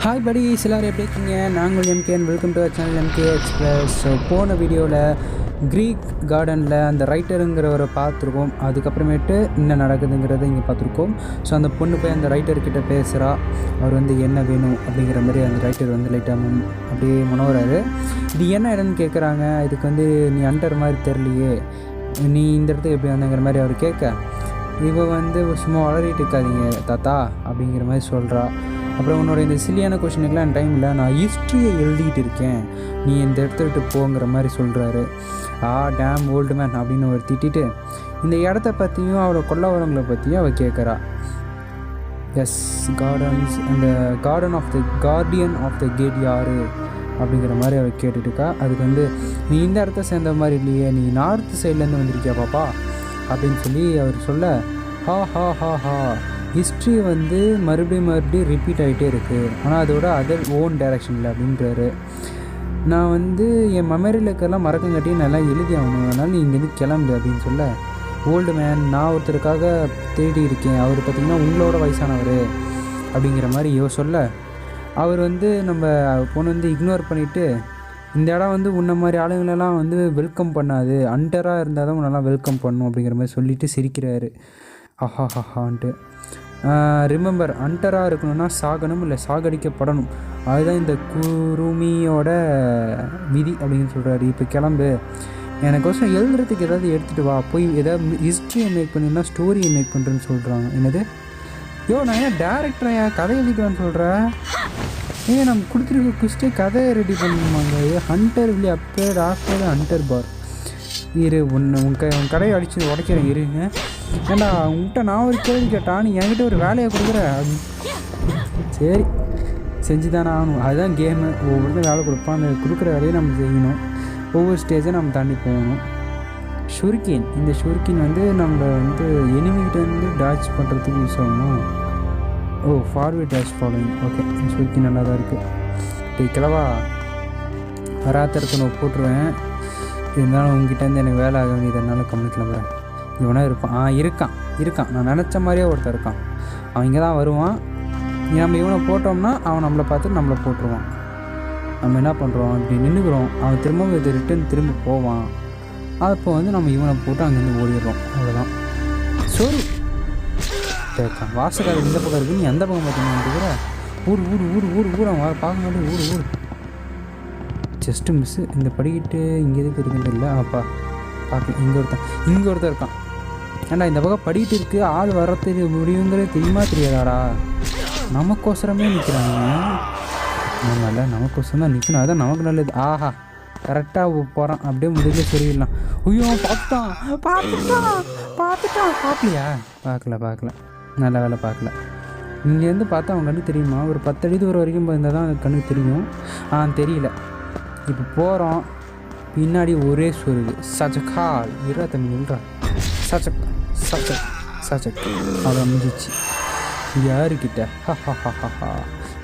Hi buddies, எல்லோரும் எப்படி இருக்கீங்க? நாங்கள் MK and welcome to our channel MK express. So போன வீடியோவில் க்ரீக் கார்டனில் அந்த ரைட்டருங்கிறவரை பார்த்துருக்கோம். அதுக்கப்புறமேட்டு என்ன நடக்குதுங்கிறத இங்கே பார்த்துருக்கோம். ஸோ அந்த பொண்ணு போய் அந்த ரைட்டர்கிட்ட பேசுகிறா. அவர் என்ன வேணும் அப்படிங்கிற மாதிரி அந்த ரைட்டர் லைட்டாக அப்படியே முனவராரு. இது என்ன இடம்னு கேட்குறாங்க. இதுக்கு நீ அண்டர் மாதிரி தெரியலையே, நீ இந்த இடத்துக்கு எப்படி வந்தங்கிற மாதிரி அவர் கேட்க, இவ சும்மா வளரிட்டு இருக்காதீங்க தாத்தா அப்படிங்கிற மாதிரி சொல்கிறா. அப்புறம் உன்னோட இந்த சில்லியான கொஷினுக்கெலாம் என் டைமில் நான் ஹிஸ்ட்ரியை எழுதிட்டு இருக்கேன், நீ இந்த இடத்த விட்டு போங்கிற மாதிரி சொல்கிறாரு. டேம் ஓல்டு மேன் அப்படின்னு அவர் திட்டிட்டு இந்த இடத்த பற்றியும் அவரை கொல்லவரங்களை பற்றியும் அவள் கேட்குறா. எஸ் கார்டன்ஸ், அந்த கார்டியன் ஆஃப் த கேட் யார் அப்படிங்கிற மாதிரி அவர் கேட்டுட்டுருக்கா. அதுக்கு நீ இந்த இடத்த சேர்ந்த மாதிரி இல்லையே, நீ நார்த் சைட்லேருந்து வந்திருக்கியா பாப்பா அப்படின்னு சொல்லி அவர் சொல்ல, ஹா ஹா ஹா ஹா ஹிஸ்ட்ரி மறுபடியும் ரிப்பீட் ஆகிட்டே இருக்குது, ஆனால் அதோட அதர் ஓன் டைரக்ஷனில் அப்படின்றாரு. நான் என் மெமரியில் இருக்கிறலாம் மறக்கங்காட்டி நல்லா எழுதி ஆகணும், அதனால் நீ இங்கேருந்து கிளம்பு அப்படின்னு சொல்ல, ஓல்டு மேன் நான் ஒருத்தருக்காக தேடி இருக்கேன், அவர் பார்த்திங்கன்னா உங்களோட வயசானவர் அப்படிங்கிற மாதிரி சொல்ல, அவர் நம்ம பொண்ணு இக்னோர் பண்ணிவிட்டு, இந்த இடம் உன்ன மாதிரி ஆளுங்களெல்லாம் வெல்கம் பண்ணாது, அண்டராக இருந்தால் தான் உன்னெல்லாம் வெல்கம் பண்ணும் அப்படிங்கிற மாதிரி சொல்லிவிட்டு சிரிக்கிறாரு. ஹஹா ஹஹான்ட்டு. ரிமெம்பர், அண்டராக இருக்கணும்னா சாகணும், இல்லை சாகடிக்கப்படணும், அதுதான் இந்த குருமியோட விதி அப்படின்னு சொல்கிறாரு. இப்போ கிளம்பு, எனக்கோசம் எழுதுறதுக்கு ஏதாவது எடுத்துகிட்டு வா, போய் ஏதாவது ஹிஸ்ட்ரியை மேக் பண்ணினா ஸ்டோரியை மேக் பண்ணுறேன்னு சொல்கிறாங்க. என்னது நான் ஏன் டேரக்டரை கதை எழுதிக்கலான்னு சொல்கிறேன்? நம்ம கொடுத்துருக்க குஸ்டே கதையை ரெடி பண்ணுவாங்க. ஹண்டர் வில்லி அப்பேர் ஆஃப்டர் ஹண்டர் பார். உன் கடையை அடித்து உடைக்கிறேன் இருங்க. ஏன்னா உங்கள்கிட்ட நான் ஒரு கேள்வி கேட்டான், நீ என்கிட்ட ஒரு வேலையை கொடுக்குற. சரி செஞ்சு தானே ஆகணும், அதுதான் கேமு. ஒவ்வொருத்தரும் வேலை கொடுப்பான், அந்த கொடுக்குற வேலையை நம்ம செய்யணும், ஒவ்வொரு ஸ்டேஜை நம்ம தாண்டி போகணும். ஷுரிக்கின், இந்த ஷுரிக்கின் நம்ம எனிமிகிட்டேருந்து டாச் பண்ணுறதுக்கு யூஸ் ஆகணும். Forward dash following. ஓகே, ஷுரிக்கின் நல்லா தான் இருக்குது. கிளவா ராத்திரத்தை நான் போட்டுருவேன், இருந்தாலும் உங்ககிட்டேருந்து எனக்கு வேலை ஆக வேண்டியதுனால கம்மிக்கலாம். இவனா இருக்கான் நான் நினச்ச மாதிரியே ஒருத்தர் இருக்கான். அவன் இங்கே தான் வருவான். நம்ம இவனை போட்டோம்னா அவன் நம்மளை பார்த்துட்டு நம்மளை போட்டுருவான். நம்ம என்ன பண்ணுறோம், இப்படி நின்றுக்கிறோம், அவன் திரும்ப இது ரிட்டன் திரும்ப போவான். அப்போ நம்ம இவனை போட்டு அங்கேருந்து ஓடிடுறோம், அவ்வளோதான். சரி கேட்கான், வாசக்காரர் இந்த பக்கம் இருக்குது, நீ எந்த பக்கம் பார்த்தீங்கன்னா ஊர் ஊர் ஊர் ஊர் ஊர் அவன் பார்க்க மாட்டேன். ஊர் ஊர் ஜஸ்ட்டு மிஸ்ஸு. இந்த படிக்கிட்டு இங்கே எதுக்கு இருக்குன்னு இல்லை. பார்க்க இங்கே ஒருத்தன் இருக்கான். ஏன்டா இந்த பக்கம் படிக்கிட்டு இருக்குது, ஆள் வர்றதுக்கு முடியுங்கிறது தெரியுமா தெரியாதாடா? நமக்கோசரமே நிற்கிறாங்க. நம்மள நமக்கோசரம் தான் நிற்கணும், அதுதான் நமக்கு நல்லது. ஆஹா கரெக்டாக போகிறான், அப்படியே முடிஞ்ச சொல்லிடலாம். ஐயோ பார்க்கலையா? பார்க்கல, நல்ல வேலை பார்க்கல. இங்கேருந்து பார்த்தா அவன் கண்ணுக்கு தெரியுமா? ஒரு 10 அடி தூரம் வரைக்கும் இருந்தால் தான் கண்ணுக்கு தெரியும். தெரியல. இப்போ போகிறோம், பின்னாடி ஒரே சொருது. சச்சக்கால் இருபத்தமிழ்றா சச்சக் அதை முடிஞ்சிச்சு. யாருக்கிட்ட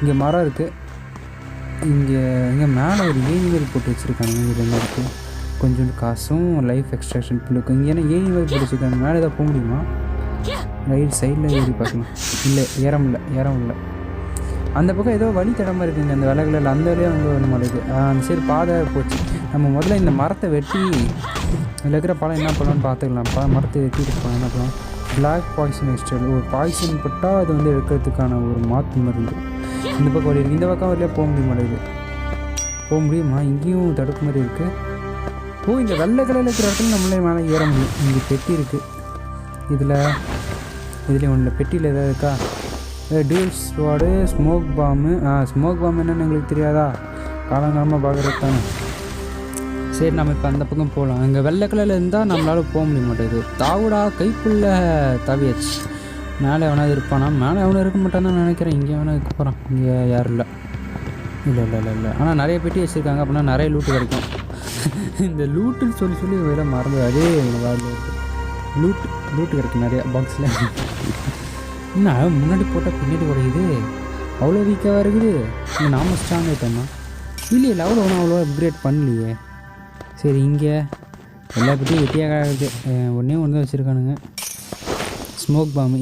இங்கே மரம் இருக்குது. இங்கே மேலே ஒரு ஏனிவல் போட்டு வச்சுருக்காங்க. இது என்ன இருக்குது, கொஞ்சோண்டு காசும் லைஃப் எக்ஸ்ட்ராக்ஷன் பிள்ளைக்கும். இங்கே என்ன ஏனிவல் போட்டு வச்சுருக்காங்க, மேலே ஏதாவது போக முடியுமா? ரைட் சைடில் ஏறி பார்க்கலாம். இல்லை ஏறம் இல்லை. அந்த பக்கம் ஏதோ வழி தடமாக இருக்குங்க, அந்த விலகுல அந்த வழியாக ஒன்று மலைக்கு. அந்த சரி பாதை போச்சு. நம்ம முதல்ல இந்த மரத்தை வெட்டி இதில் இருக்கிற பழம் என்ன பண்ணலான்னு பார்த்துக்கலாம். மரத்தை வெட்டிட்டு இருப்போம். என்ன பண்ணலாம், பிளாக் பாய்சன் எக்ஸ்ட்ரா, ஒரு பாய்சன் பட்டால் அது எடுக்கிறதுக்கான ஒரு மாற்று மருந்து. இந்த பக்கம் வழி இருக்குது, இந்த பக்கம் வழியாக போக முடிய மாட்டேங்குது. போக முடியுமா? இங்கேயும் தடுப்பு மாதிரி இருக்குது. இந்த வெள்ளை கலரில் இருக்கிற இடத்துல நம்மளே மேலே ஏற முடியும். இங்கே பெட்டி இருக்குது. இதில் ஒன்றில் பெட்டியில் எதாவது இருக்கா? டியூல் ஸ்வாடு, ஸ்மோக் பாம்பு. ஸ்மோக் பாம்பு என்னென்னு எங்களுக்கு தெரியாதா? காலங்காலமாக பார்க்குறது தானே. சரி நம்ம இப்போ அந்த பக்கம் போகலாம். இங்கே வெள்ளை கலரில் இருந்தால் நம்மளால் போக முடிய மாட்டேங்குது. தாவுடா கைப்புள்ள தவியாச்சு. மேலே எவனாவது இருப்பானா? மேலே எவனும் இருக்க மாட்டான்னு நினைக்கிறேன். இங்கே எவனா இருக்க போகிறான்? இங்கே யாரும் இல்லை. ஆனால் நிறைய பெட்டி வச்சுருக்காங்க, அப்படின்னா நிறைய லூட்டு கிடைக்கும். இந்த லூட்டுன்னு சொல்லி வேலை மறந்து அதே வாயில் இருக்குது. லூட்டு கிடைக்கும் நிறையா பாக்ஸில். என்ன முன்னாடி போட்டால் பின்னாடி உடையுது, அவ்வளோ வீக்காக இருக்குது. இங்கே நாம ஸ்ட்ராங் ஆகிட்டோம்னா இல்லை அவ்வளோ அப்கிரேட் பண்ணலையே. சரி இங்கே எல்லா பற்றியும் வெட்டியாக இருக்குது. ஒன்றே ஒன்று தான் வச்சுருக்கானுங்க, ஸ்மோக் பாம்பு.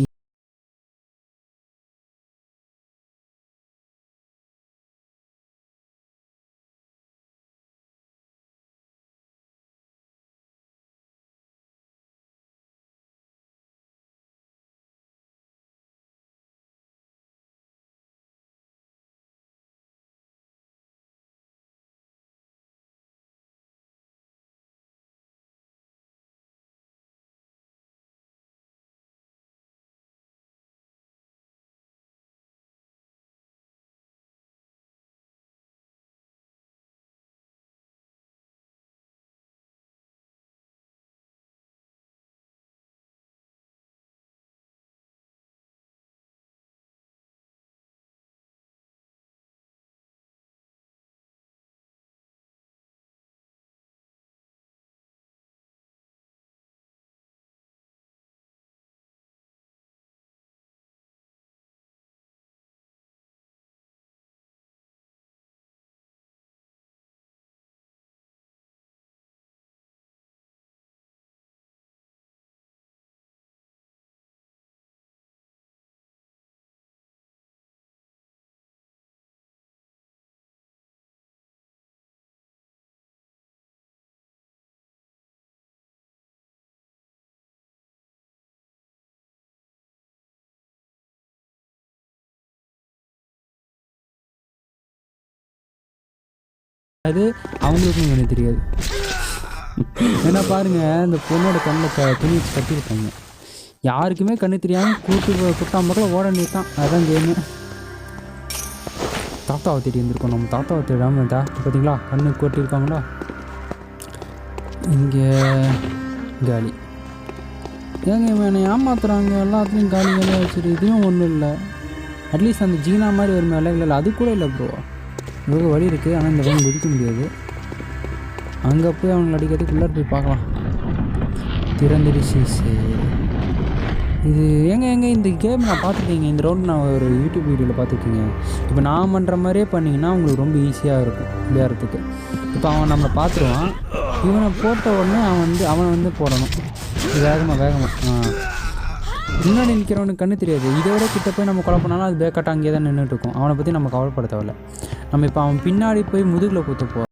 அது அவங்களுக்கும் கண்ணு தெரியாது. ஏன்னா பாருங்கள் இந்த பொண்ணோட கண்ணில் துணி வச்சு கட்டியிருப்பாங்க. யாருக்குமே கண்ணு தெரியாமல் குட்டாம்பக்கில் ஓட தான். அதுதான் கேமு. தாத்தாவை தேடி இருந்திருக்கோம். நம்ம தாத்தாவை தேடாமல் பார்த்தீங்களா கண்ணு கொட்டியிருக்காங்களா. இங்கே காலி. ஏங்க என்னை ஏமாத்துறாங்க. எல்லாத்துலேயும் காலி காலியாக வச்சுட்டு இதுவும் ஒன்றும் இல்லை. அட்லீஸ்ட் அந்த ஜீனா மாதிரி ஒரு மேலே இல்லை அது கூட இல்லை ப்ரோ. இவ்வளோ வழி இருக்குது. ஆனால் இந்த பக்கம் குதிக்க முடியாது. அங்கே போய் அவங்களை அடிக்கிறதுக்குள்ளே போய் பார்க்கலாம். திறந்துடுச்சு. சரி இது எங்க இந்த கேம் நான் பார்த்துருக்கீங்க. இந்த ரவுண்ட் நான் ஒரு யூடியூப் வீடியோவில் பார்த்துருக்கீங்க. இப்போ நான் பண்ணுற மாதிரியே பண்ணிங்கன்னா உங்களுக்கு ரொம்ப ஈஸியாக இருக்கும் விளையாடுறதுக்கு. இப்போ அவன் நம்மளை பார்த்துருவான். இவனை போட்ட உடனே அவன் வந்து போடணும் வேகமாக. முன்னாடி நிற்கிறவனுக்கு கண்ணு தெரியாது. இதோட கிட்ட போய் நம்ம கொலை பண்ணாலும் அது பேக்காட்ட அங்கேயே தான் நின்றுட்டு இருக்கும். அவனை பற்றி நம்ம கவலைப்பட தேவையில்ல. நம்ம இப்போ அவன் பின்னாடி போய் முதுகில் குத்த போகிறோம்.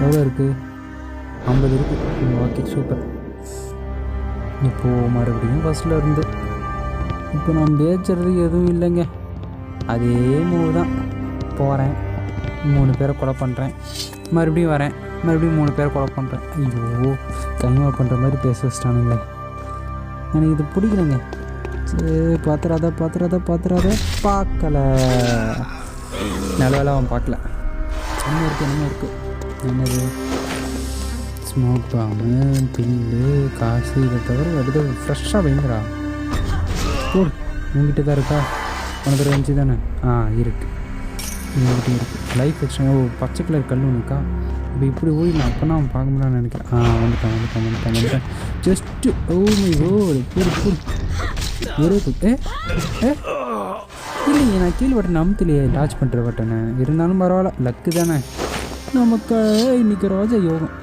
எவ்வளோ இருக்குது? 50 இருக்குது. Okay super. இப்போது மறுபடியும் ஃபஸ்ட்டில் இருந்து இப்போ நான் பேச்சுறது எதுவும் இல்லைங்க. அதே மூவ் தான். போகிறேன், 3 பேரை கொலை பண்ணுறேன், மறுபடியும் வரேன், மறுபடியும் 3 பேரை கொலை பண்ணுறேன். ஐயோ, கைமா பண்ணுற மாதிரி பேச வச்சிட்டானுங்களே. எனக்கு இது பிடிக்கலங்க. சரி, பார்த்துறாத பார்க்கல. நல்ல வேலை அவன் பார்க்கல. என்ன இருக்குது என்னது? ஸ்மோக் பாம்பு, பில்லு, காசு, இதை தவிர வருது. ஃப்ரெஷ்ஷாக வைங்கடா. போடு, உங்ககிட்ட தான் இருக்கா? உனக்கு ரேஞ்சு தானே? இருக்குது. இவங்ககிட்ட இருக்குது. லைஃப் வச்சுங்க. பச்சை கலர் கல் ஒன்றுக்கா. இப்போ இப்படி ஓடிடலாம். அப்போ நான் அவன் பார்க்க முடியான்னு நினைக்கிறேன். வந்துட்டேன். Just my coat. போடு ஒரே இல்லைங்க, நான் கீழ் பட்டன் அமுத்துலையே, டாச் பண்ணுற பட்டனை. இருந்தாலும் பரவாயில்ல, லக்கு தானே நமக்கு. இன்றைக்கி ரோஜா யோகம்.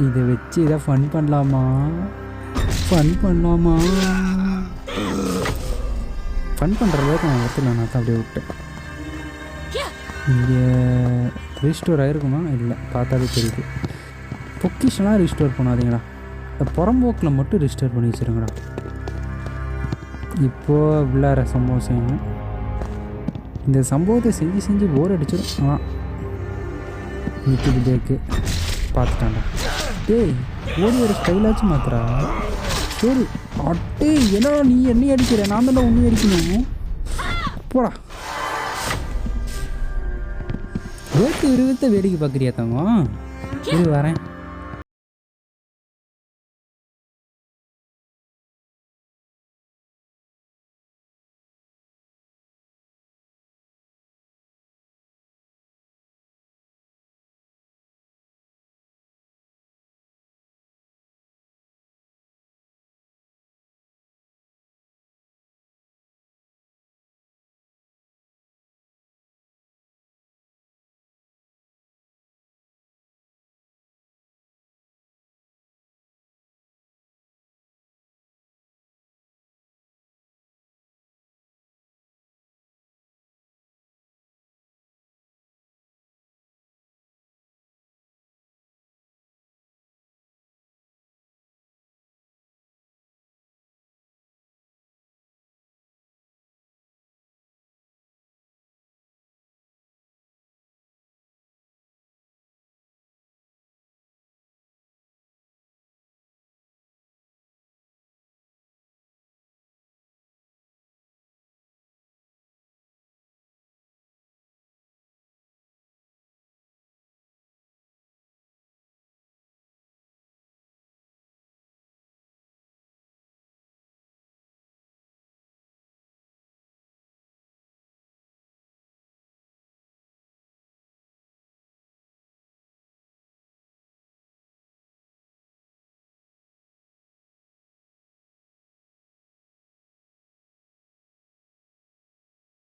இதை வச்சு இதை ஃபன் பண்ணலாமா? ஃபன் பண்ணுற அளவுக்கு நான் ஒருத்தர் நான் தான் அப்படியே விட்டேன். இங்கே ரீஸ்டோர் ஆகிருக்குமா? இல்லை, பார்த்தாலே தெரியுது. பொக்கிஷன்லாம் ரீஸ்டோர் பண்ணாதீங்களா. இந்த புறம்போக்கில் மட்டும் ரீஸ்டோர் பண்ணி வச்சுருங்கடா. இப்போது உள்ளார சம்பவம் செய்யணும். இந்த சம்பவத்தை செஞ்சு போர் அடிச்சிடும். நிற்கிது பேக்கு. பார்த்துட்டாண்டா. டேய், ஓடி ஒரு ஸ்டைலாச்சும் மாத்திரா. சரி அட்டே, என்ன நீ என்னை அடிக்கிற? நான் தான் உன்னை அடிக்கணும். போடா. வேட்டு விருவத்தை வேடிக்கை பார்க்குறியா தங்கம்? இது வரேன்.